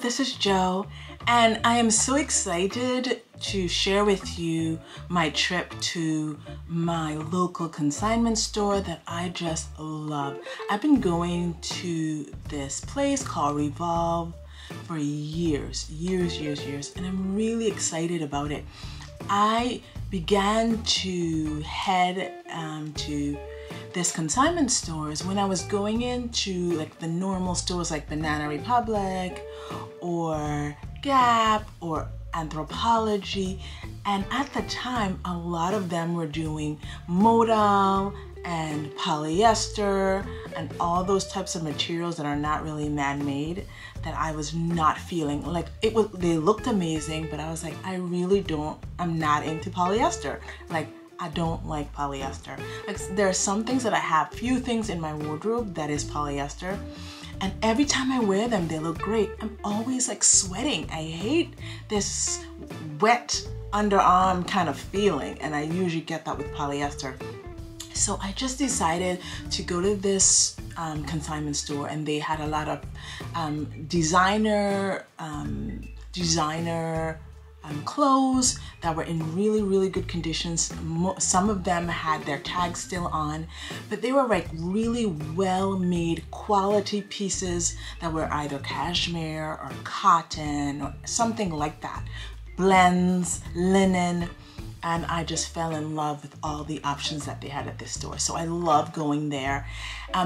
this is Jo, and I am so excited to share with you my trip to my local consignment store that I just love. I've been going to this place called Revolve for years, and I'm really excited about it. I began to head to this consignment stores when I was going into like the normal stores like Banana Republic or Gap or Anthropology, and at the time a lot of them were doing modal and polyester and all those types of materials that are not really man-made that I was not feeling. Like they looked amazing, but I was like, I'm not into polyester. Like, I don't like polyester. Like, there are some things that I have, few things in my wardrobe that is polyester, and every time I wear them, they look great. I'm always like sweating. I hate this wet underarm kind of feeling, and I usually get that with polyester. So I just decided to go to this consignment store, and they had a lot of designer clothes that were in really good conditions. Some of them had their tags still on, but they were like really well-made quality pieces that were either cashmere or cotton or something like that. Blends, linen, and I just fell in love with all the options that they had at this store. So I love going there.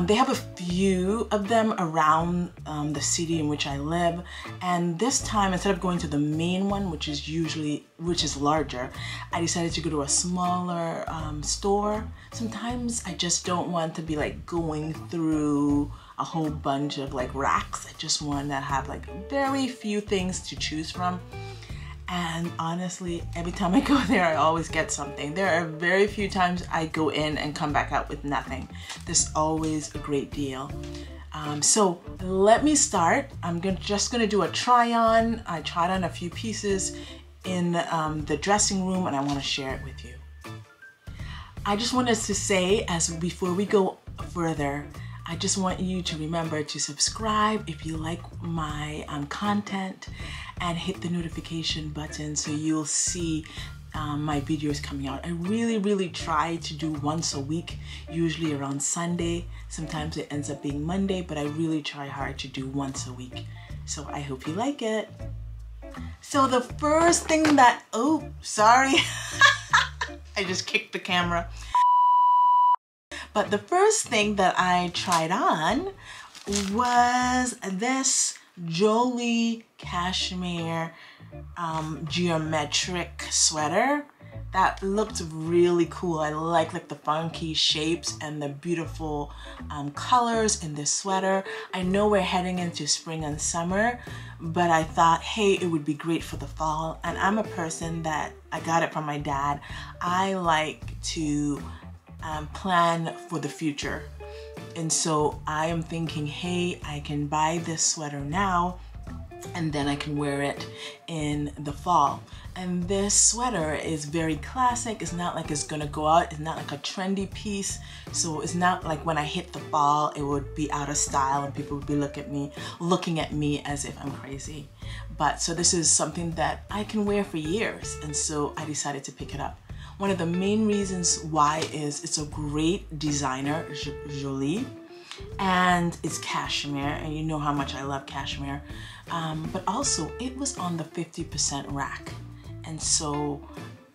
They have a few of them around the city in which I live. And this time, instead of going to the main one, which is larger, I decided to go to a smaller store. Sometimes I just don't want to be like going through a whole bunch of like racks. I just want to have like very few things to choose from. And honestly, every time I go there, I always get something. There are very few times I go in and come back out with nothing. There's always a great deal. So let me start. I'm just gonna do a try on. I tried on a few pieces in the dressing room, and I wanna share it with you. I just wanted to say, before we go further, I just want you to remember to subscribe if you like my content, and hit the notification button so you'll see my videos coming out. I really try to do once a week, usually around Sunday. Sometimes it ends up being Monday, but I really try hard to do once a week. So I hope you like it. So the first thing that, oh, sorry. I just kicked the camera. But the first thing that I tried on was this Jolie cashmere geometric sweater that looked really cool. I like the funky shapes and the beautiful colors in this sweater. I know we're heading into spring and summer, but I thought, hey, it would be great for the fall. And I'm a person that, I got it from my dad. I like to plan for the future. And so I am thinking, hey, I can buy this sweater now and then I can wear it in the fall. And this sweater is very classic. It's not like it's gonna go out. It's not like a trendy piece. So it's not like when I hit the fall, it would be out of style and people would be looking at me as if I'm crazy. But so this is something that I can wear for years. And so I decided to pick it up. One of the main reasons why is it's a great designer, Jolie, and it's cashmere, and you know how much I love cashmere, but also it was on the 50% rack, and so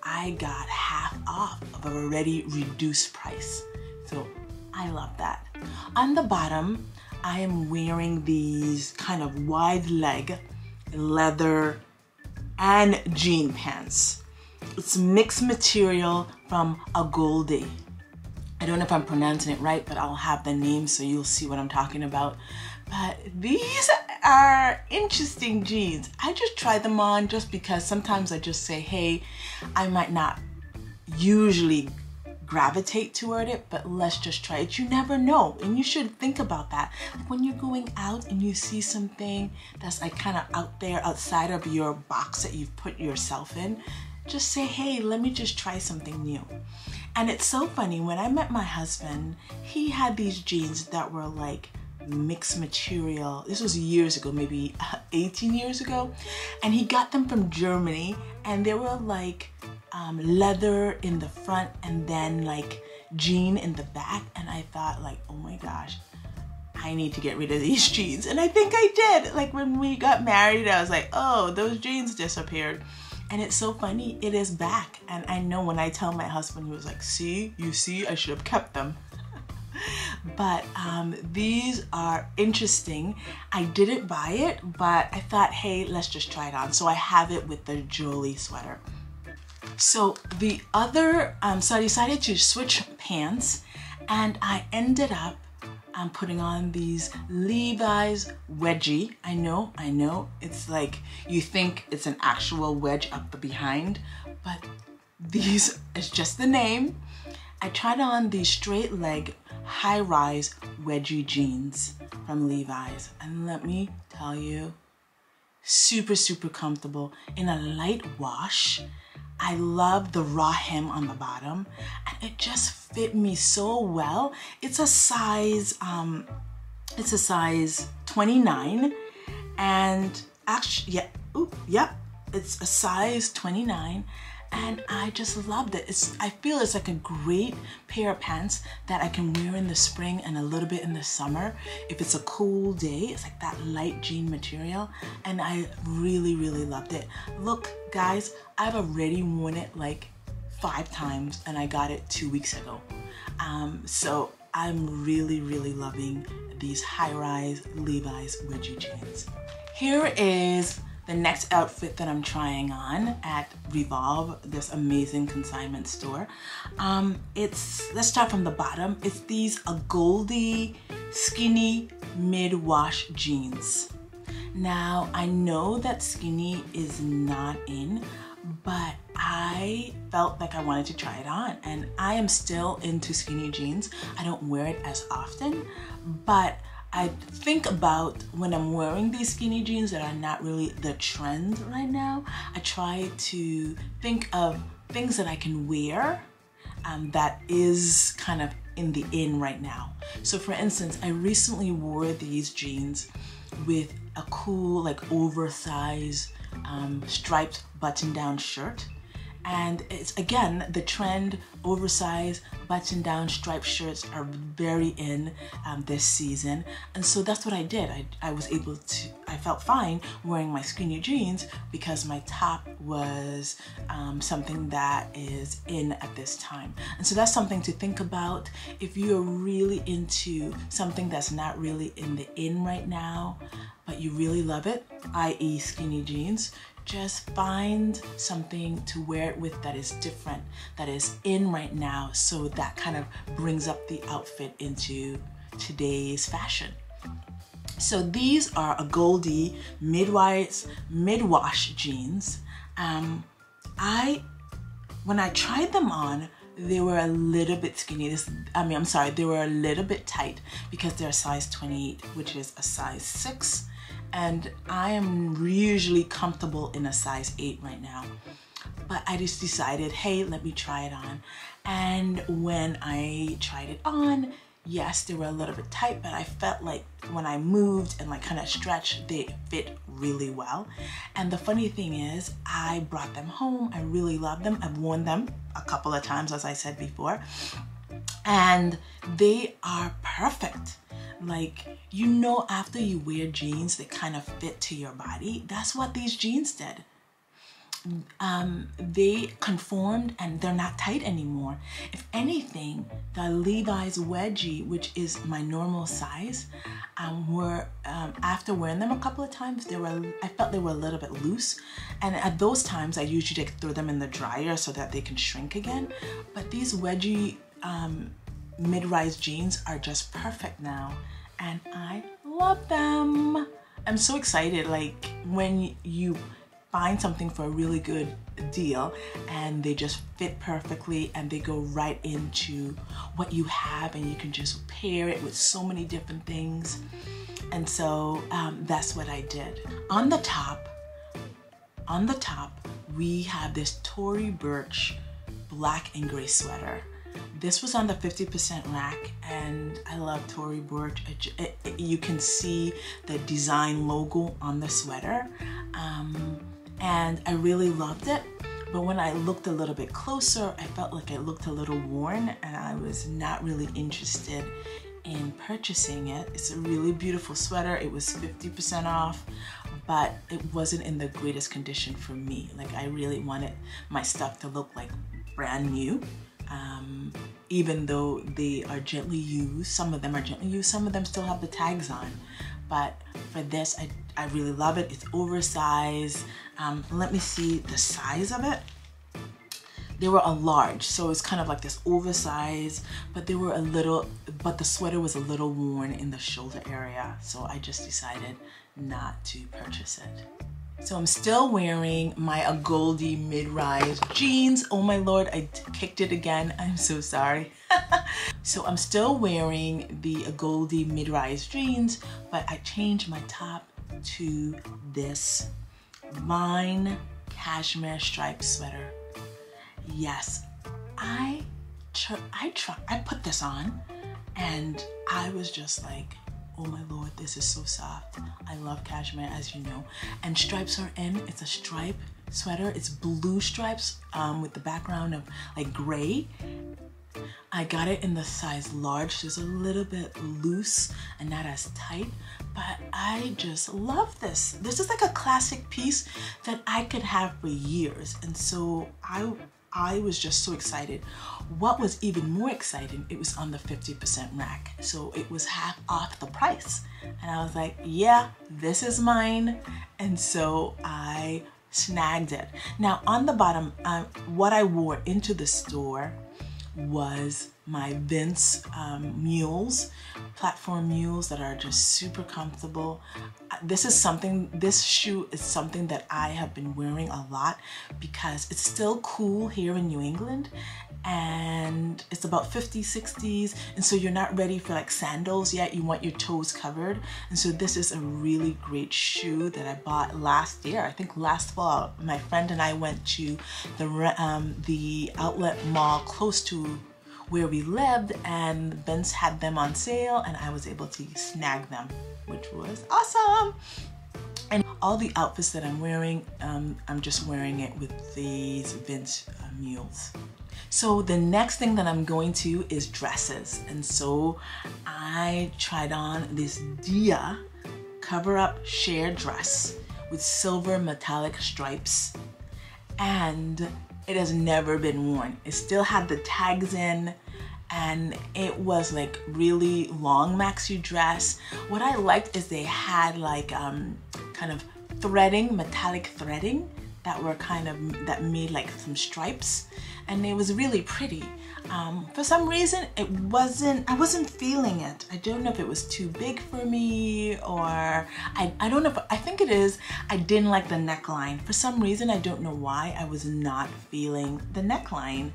I got half off of a already reduced price, so I love that. On the bottom, I am wearing these kind of wide leg leather and jean pants. It's mixed material from AGOLDE. I don't know if I'm pronouncing it right, but I'll have the name so you'll see what I'm talking about. But these are interesting jeans. I just tried them on just because sometimes I just say, hey, I might not usually gravitate toward it, but let's just try it. You never know, and you should think about that. Like when you're going out and you see something that's like kind of out there outside of your box that you've put yourself in, just say, hey, let me just try something new. And it's so funny, when I met my husband, he had these jeans that were like mixed material. This was years ago, maybe 18 years ago. And he got them from Germany, and they were like leather in the front and then like jean in the back. And I thought like, oh my gosh, I need to get rid of these jeans. And I think I did. Like when we got married, I was like, oh, those jeans disappeared. And it's so funny, it is back. And I know when I tell my husband, he was like, see, you see, I should have kept them. But these are interesting. I didn't buy it, but I thought, hey, let's just try it on. So I have it with the Jolie sweater. So the other, so I decided to switch pants, and I ended up putting on these Levi's Wedgie. I know, it's like, you think it's an actual wedge up the behind, but these is just the name. I tried on these straight leg high-rise wedgie jeans from Levi's, and let me tell you, super, super comfortable in a light wash. I love the raw hem on the bottom, and it just fit me so well. It's a size 29, and actually, it's a size 29. And I just loved it. I feel it's like a great pair of pants that I can wear in the spring and a little bit in the summer. If it's a cool day, it's like that light jean material. And I really, really loved it. Look, guys, I've already worn it like 5 times, and I got it 2 weeks ago. So I'm really, really loving these high-rise Levi's wedgie jeans. Here is the next outfit that I'm trying on at Revolve, this amazing consignment store. Let's start from the bottom. It's these AGOLDE skinny mid-wash jeans. Now, I know that skinny is not in, but I felt like I wanted to try it on, and I am still into skinny jeans. I don't wear it as often, but I think about when I'm wearing these skinny jeans that are not really the trend right now. I try to think of things that I can wear that is kind of in the in right now. So for instance, I recently wore these jeans with a cool like oversized striped button-down shirt. And it's, again, the trend, oversized button-down striped shirts are very in this season. And so that's what I did. I felt fine wearing my skinny jeans because my top was something that is in at this time. And so that's something to think about. If you're really into something that's not really in the in right now, but you really love it, i.e. skinny jeans, just find something to wear it with that is different, that is in right now, so that kind of brings up the outfit into today's fashion. So these are AGOLDE mid-wash jeans. When I tried them on, they were a little bit skinny. They were a little bit tight because they're a size 28, which is a size 6. And I am usually comfortable in a size 8 right now. But I just decided, hey, let me try it on. And when I tried it on, yes, they were a little bit tight, but I felt like when I moved and like kind of stretched, they fit really well. And the funny thing is, I brought them home. I really love them. I've worn them a couple of times, as I said before, and they are perfect. Like, you know, after you wear jeans that kind of fit to your body, that's what these jeans did. They conformed and they're not tight anymore. If anything, the Levi's Wedgie, which is my normal size, after wearing them a couple of times, I felt they were a little bit loose. And at those times, I usually throw them in the dryer so that they can shrink again. But these Wedgie mid-rise jeans are just perfect now, and I love them. I'm so excited, like when you find something for a really good deal and they just fit perfectly and they go right into what you have, and you can just pair it with so many different things. And so that's what I did. On the top, we have this Tory Burch black and gray sweater. This was on the 50% rack, and I love Tory Burch. You can see the design logo on the sweater, and I really loved it. But when I looked a little bit closer, I felt like it looked a little worn, and I was not really interested in purchasing it. It's a really beautiful sweater. It was 50% off, but it wasn't in the greatest condition for me. Like, I really wanted my stuff to look like brand new. Even though they are gently used, some of them are gently used, some of them still have the tags on. But for this, I really love it. It's oversized. Let me see the size of it. They were a large, so it's kind of like this oversized, but they were a little, but the sweater was a little worn in the shoulder area. So I just decided not to purchase it. So I'm still wearing my AGOLDE mid-rise jeans. Oh my Lord, I kicked it again. I'm so sorry. So I'm still wearing the AGOLDE mid-rise jeans, but I changed my top to this vine cashmere striped sweater. Yes, I put this on and I was just like, oh my Lord, this is so soft. I love cashmere, as you know. And stripes are in. It's a stripe sweater. It's blue stripes with the background of like gray. I got it in the size large, so it's a little bit loose and not as tight, but I just love this. This is like a classic piece that I could have for years. And so I was just so excited. What was even more exciting, it was on the 50% rack. So it was half off the price. And I was like, yeah, this is mine. And so I snagged it. Now on the bottom, what I wore into the store was my Vince mules, platform mules that are just super comfortable. This shoe is something that I have been wearing a lot because it's still cool here in New England, and it's about 50s, 60s, and so you're not ready for like sandals yet. You want your toes covered, and so this is a really great shoe that I bought last year. I think last fall. My friend and I went to the outlet mall close to where we lived, and Vince had them on sale, and I was able to snag them, which was awesome. And all the outfits that I'm wearing, I'm just wearing it with these Vince mules. So the next thing that I'm going to is dresses. And so I tried on this Dia Coverup sheer dress with silver metallic stripes, and it has never been worn. It still had the tags in, and it was like really long maxi dress. What I liked is they had like kind of threading, metallic threading that made like some stripes, and it was really pretty. For some reason, I wasn't feeling it. I don't know if it was too big for me, or I don't know I think it is. I didn't like the neckline. For some reason, I don't know why, I was not feeling the neckline.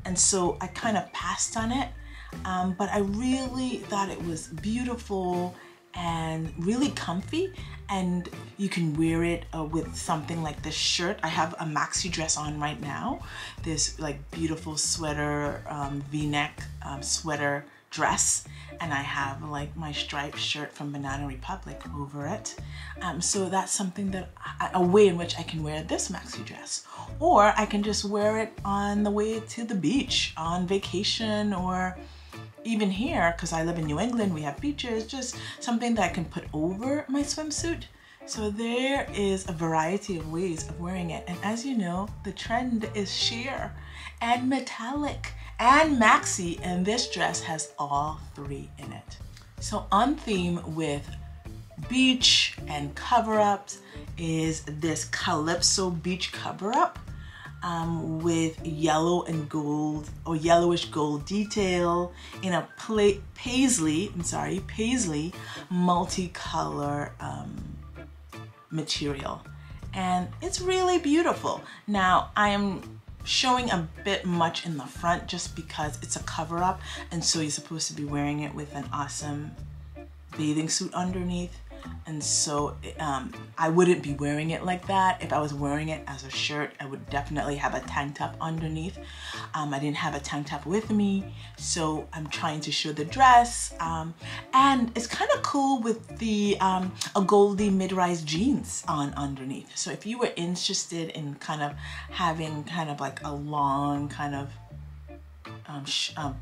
And so I kind of passed on it, but I really thought it was beautiful and really comfy, and you can wear it with something like this shirt. I have a maxi dress on right now, this like beautiful sweater, v-neck sweater dress, and I have like my striped shirt from Banana Republic over it. So that's something that a way in which I can wear this maxi dress, or I can just wear it on the way to the beach, on vacation, or even here, because I live in New England, we have beaches, just something that I can put over my swimsuit. So there is a variety of ways of wearing it. And as you know, the trend is sheer and metallic and maxi, and this dress has all three in it. So on theme with beach and cover-ups is this Calypso beach cover-up. With yellow and gold, or yellowish gold detail in a paisley multicolor material, and it's really beautiful. Now I am showing a bit much in the front just because it's a cover-up, and so you're supposed to be wearing it with an awesome bathing suit underneath. And so I wouldn't be wearing it like that. If I was wearing it as a shirt, I would definitely have a tank top underneath. I didn't have a tank top with me, so I'm trying to show the dress. And it's kind of cool with the AGOLDE mid-rise jeans on underneath. So if you were interested in kind of having kind of like a long kind of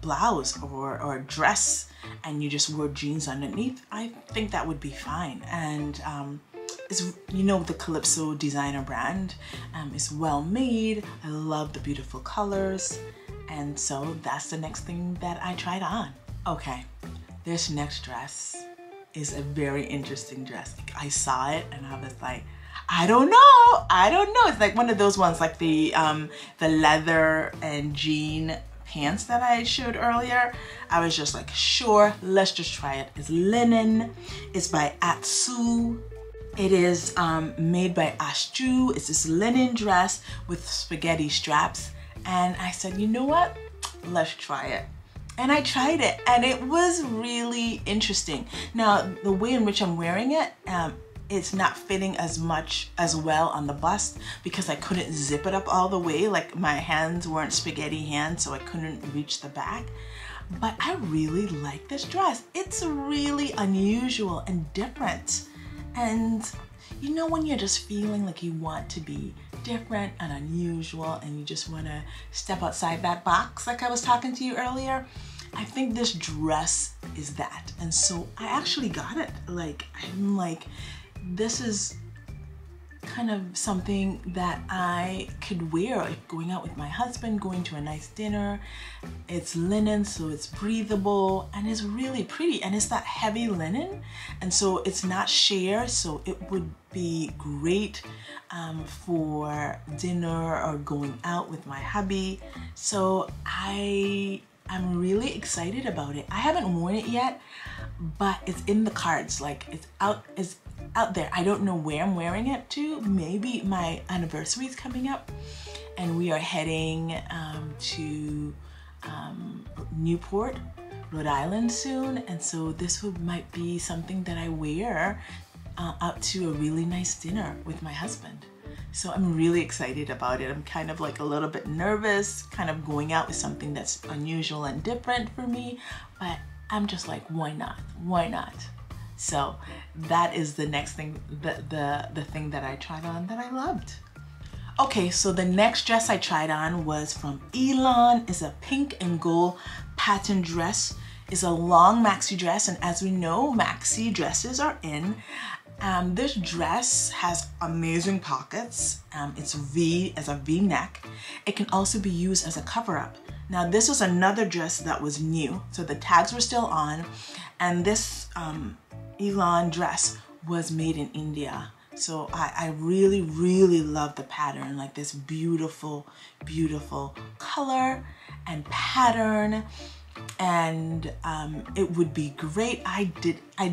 blouse or dress, and you just wore jeans underneath, I think that would be fine. And it's, you know, the Calypso designer brand is well made. I love the beautiful colors, and so that's the next thing that I tried on. Okay, this next dress is a very interesting dress. I saw it and I was like, I don't know. It's like one of those ones, like the leather and jean pants that I showed earlier. I was just like, sure, let's just try it. It's linen. It's by Atsu. It is made by Ashju. It's this linen dress with spaghetti straps. And I said, you know what? Let's try it. And I tried it, and it was really interesting. Now, the way in which I'm wearing it, it's not fitting as well on the bust because I couldn't zip it up all the way. Like, my hands weren't spaghetti hands, so I couldn't reach the back. But I really like this dress. It's really unusual and different. And you know, when you're just feeling like you want to be different and unusual and you just want to step outside that box, like I was talking to you earlier, I think this dress is that. And so I actually got it. Like, I'm like, this is kind of something that I could wear, like going out with my husband, going to a nice dinner. It's linen, so it's breathable, and it's really pretty, and it's that heavy linen, and so it's not sheer, so it would be great for dinner or going out with my hubby. So I'm really excited about it. I haven't worn it yet, but it's in the cards. Like, it's out there. I don't know where I'm wearing it to. Maybe my anniversary is coming up and we are heading to Newport, Rhode Island soon, and so this might be something that I wear out to a really nice dinner with my husband. So I'm really excited about it. I'm kind of like a little bit nervous, kind of going out with something that's unusual and different for me, but I'm just like, why not? Why not? So that is the next thing, the thing that I tried on that I loved. Okay, so the next dress I tried on was from Elan. It's a pink and gold pattern dress. It's a long maxi dress, and as we know, maxi dresses are in. This dress has amazing pockets. It's a V neck. It can also be used as a cover-up. Now, this was another dress that was new, so the tags were still on, and this Elan dress was made in India. So I really, really love the pattern, like this beautiful, beautiful color and pattern. And it would be great. I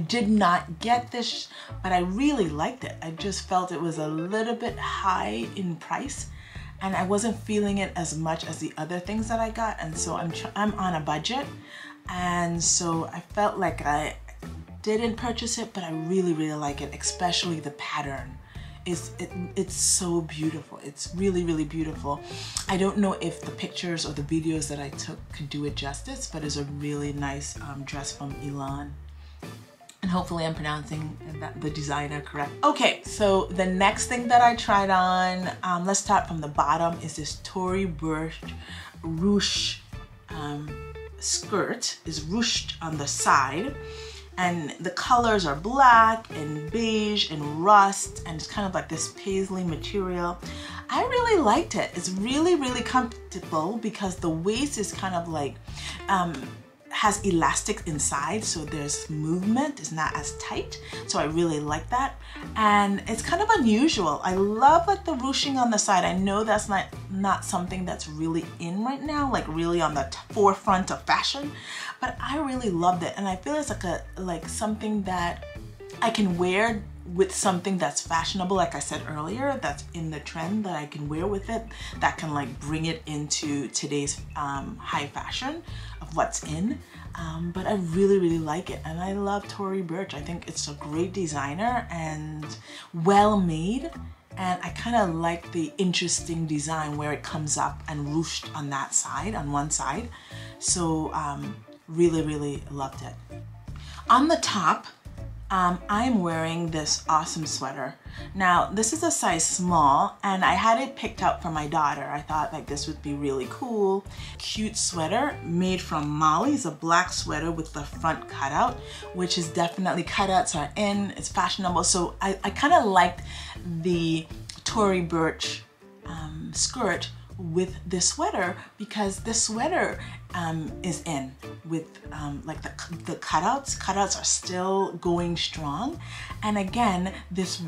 did not get this, but I really liked it. I just felt it was a little bit high in price, and I wasn't feeling it as much as the other things that I got. And so I'm on a budget, and so I felt like I didn't purchase it, but I really, really like it, especially the pattern. It's so beautiful. It's really, really beautiful. I don't know if the pictures or the videos that I took could do it justice, but it's a really nice dress from Elan. And hopefully I'm pronouncing the designer correct. Okay, so the next thing that I tried on, let's start from the bottom, is this Tory Burch ruche skirt. Is ruched on the side. And the colors are black and beige and rust, and it's kind of like this paisley material. I really liked it. It's really, really comfortable because the waist is kind of like, has elastic inside, so there's movement. It's not as tight, so I really like that. And it's kind of unusual. I love like the ruching on the side. I know that's not something that's really in right now, like really on the forefront of fashion, but I really loved it, and I feel it's like something that I can wear with something that's fashionable, like I said earlier, that's in the trend that I can wear with it, that can like bring it into today's high fashion of what's in. But I really, really like it, and I love Tory Burch. I think it's a great designer and well made, and I kind of like the interesting design where it comes up and ruched on that side, on one side. So really, really loved it. On the top, I'm wearing this awesome sweater. Now, this is a size small, and I had it picked out for my daughter. I thought like this would be really cool. Cute sweater made from Molly. It's a black sweater with the front cutout, which is definitely, cutouts are in, it's fashionable. So I kind of liked the Tory Burch skirt with this sweater, because this sweater is in with like the cutouts. Cutouts are still going strong, and again, this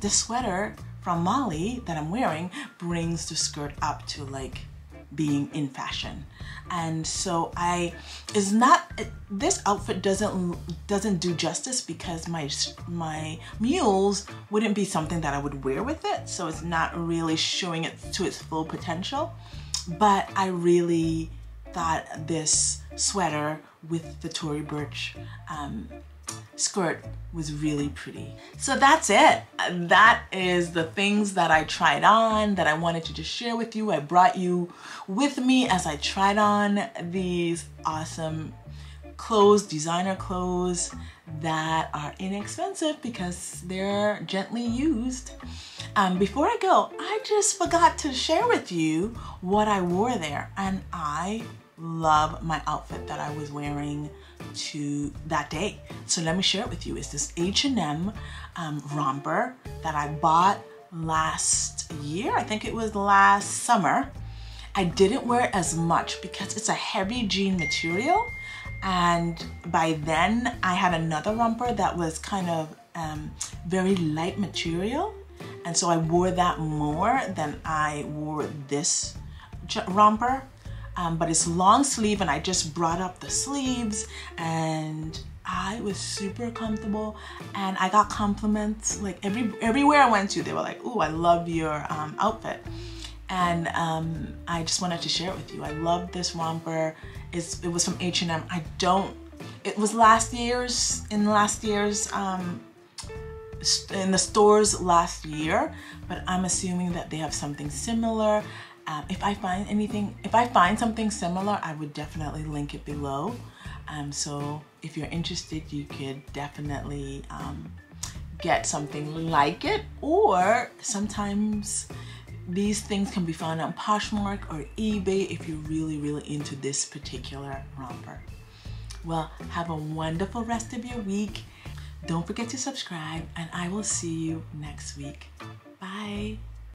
sweater from Molly that I'm wearing brings the skirt up to like being in fashion. And so this outfit doesn't do justice, because my mules wouldn't be something that I would wear with it, so it's not really showing it to its full potential. But I really thought this sweater with the Tory Burch skirt was really pretty. So that's it. That is the things that I tried on that I wanted to just share with you. I brought you with me as I tried on these awesome clothes, designer clothes that are inexpensive because they're gently used. Before I go, I just forgot to share with you what I wore there, and I love my outfit that I was wearing to that day. So let me share it with you. It's this H&M romper that I bought last year. I think it was last summer. I didn't wear it as much because it's a heavy jean material, and by then I had another romper that was kind of very light material, and so I wore that more than I wore this romper. But it's long sleeve, and I just brought up the sleeves, and I was super comfortable, and I got compliments like everywhere I went to. They were like, "Ooh, I love your outfit," and I just wanted to share it with you. I love this romper. It was from H&M. It was in the stores last year, but I'm assuming that they have something similar. If I find something similar, I would definitely link it below. So if you're interested, you could definitely get something like it, or sometimes these things can be found on Poshmark or eBay if you're really, really into this particular romper. Well, have a wonderful rest of your week. Don't forget to subscribe, and I will see you next week. Bye.